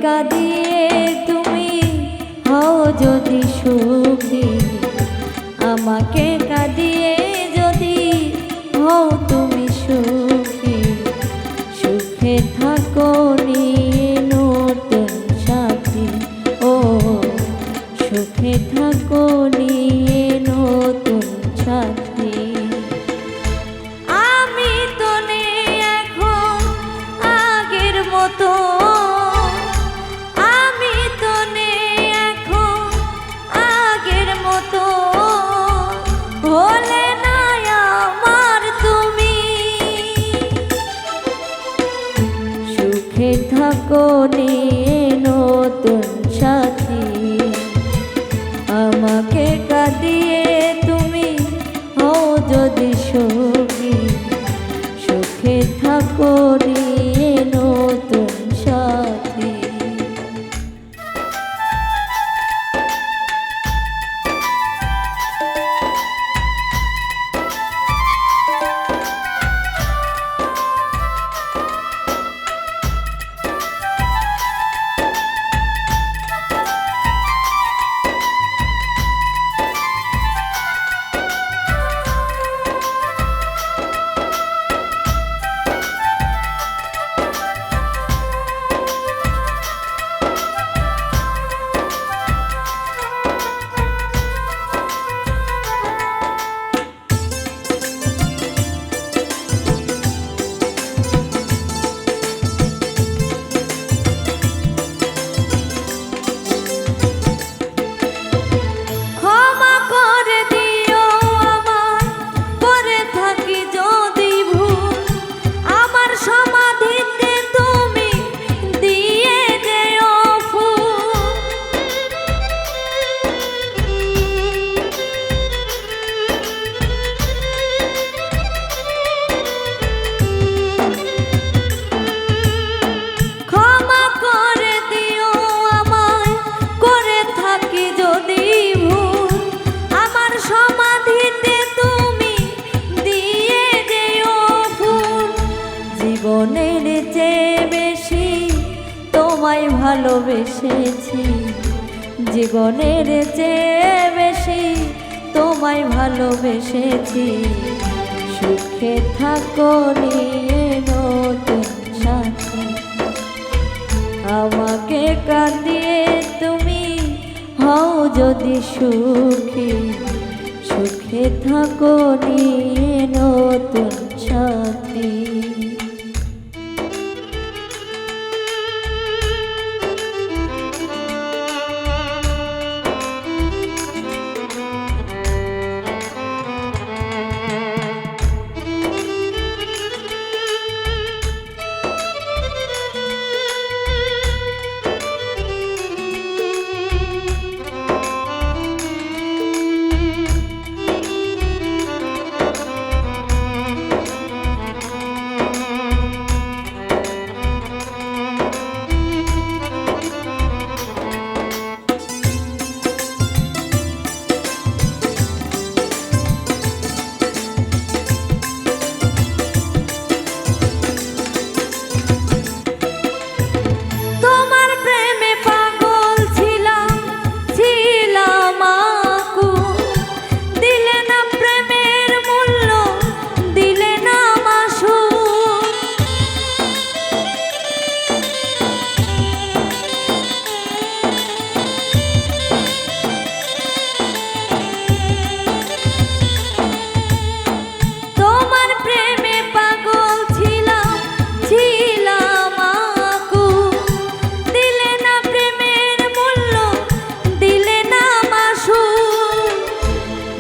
কাঁদিয়ে তুমি হও যদি সুখী, আমাকে কাঁদিয়ে যদি হও তুমি সুখী, সুখে থাকো নিয়ে নতুন সাথী, ও সুখে থাকো নিয়ে নতুন সাথী। আমি তো নেই এখন আগের মতো, আমি তো নেই এখন আগের মতো, হলে না আমার তুমি, সুখে থাকো নিয়ে নতুন সাথী, আমাকে কাঁদিয়ে তুমি হও যদি সুখী, সুখে থাকো নিয়ে নতুন সাথী। জীবনের চেয়ে বেশি তোমায় ভালোবেসেছি, জীবনের চেয়ে বেশি তোমায় ভালোবেসেছি, সুখে থাকো নিয়ে নতুন সাথী, আমাকে কাঁদিয়ে তুমি হও যদি সুখী, সুখে থাকো নিয়ে নতুন সাথী।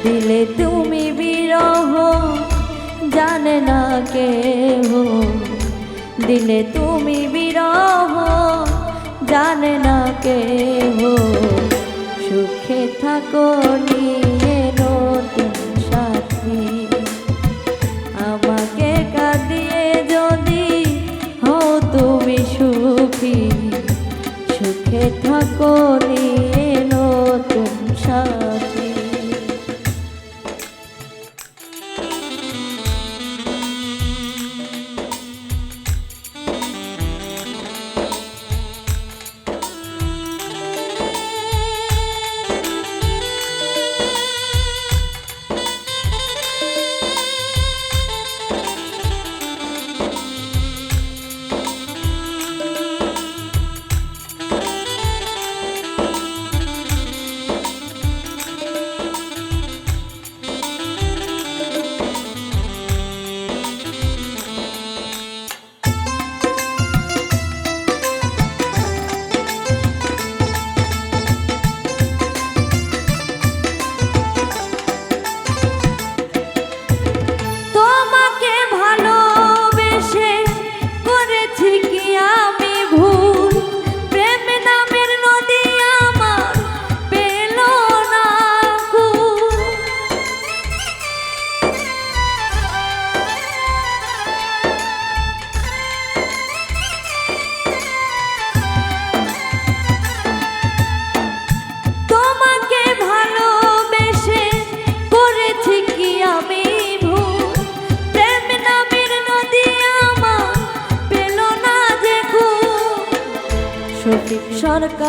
দিলে তুমি বিরহ জানে না কেহ, দিলে তুমি বিরহ জানে না কেহ, সুখে থাকো নিয়ে নতুন সাথী, আমাকে কাঁদিয়ে যদি হও তুমি সুখী, সুখে থাকো নিয়ে নতুন সাথী।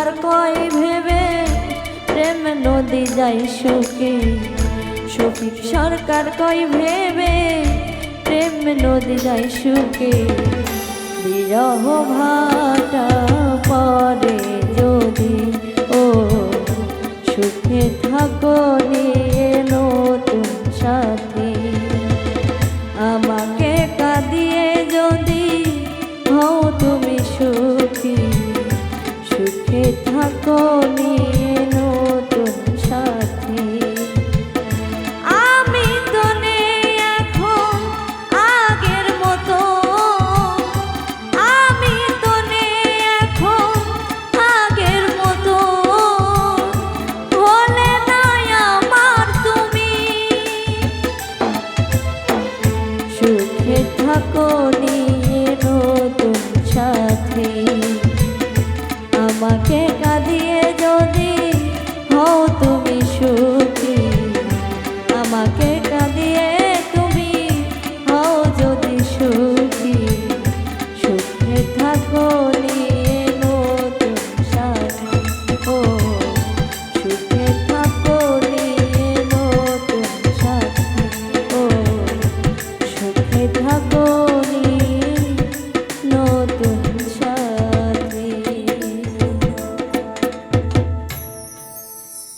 সরকার কয় ভেবে প্রেম নদী যায় শুকে শফিক সরকার কয় ভেবে প্রেম নদী যায় শুকে বিরহ ভাটা পরে যদি ও সুখে থাকো নিয়ে নতুন সাথী আমাকে কাঁদিয়ে যদি হও তুমি সুখী সুখে থাকো নিয়ে নতুন সাথী আমি তো নেই এখন আগের মতো আমি তো নেই এখন আগের মতো বলে নাই আমার তুমি সুখে থাকো নি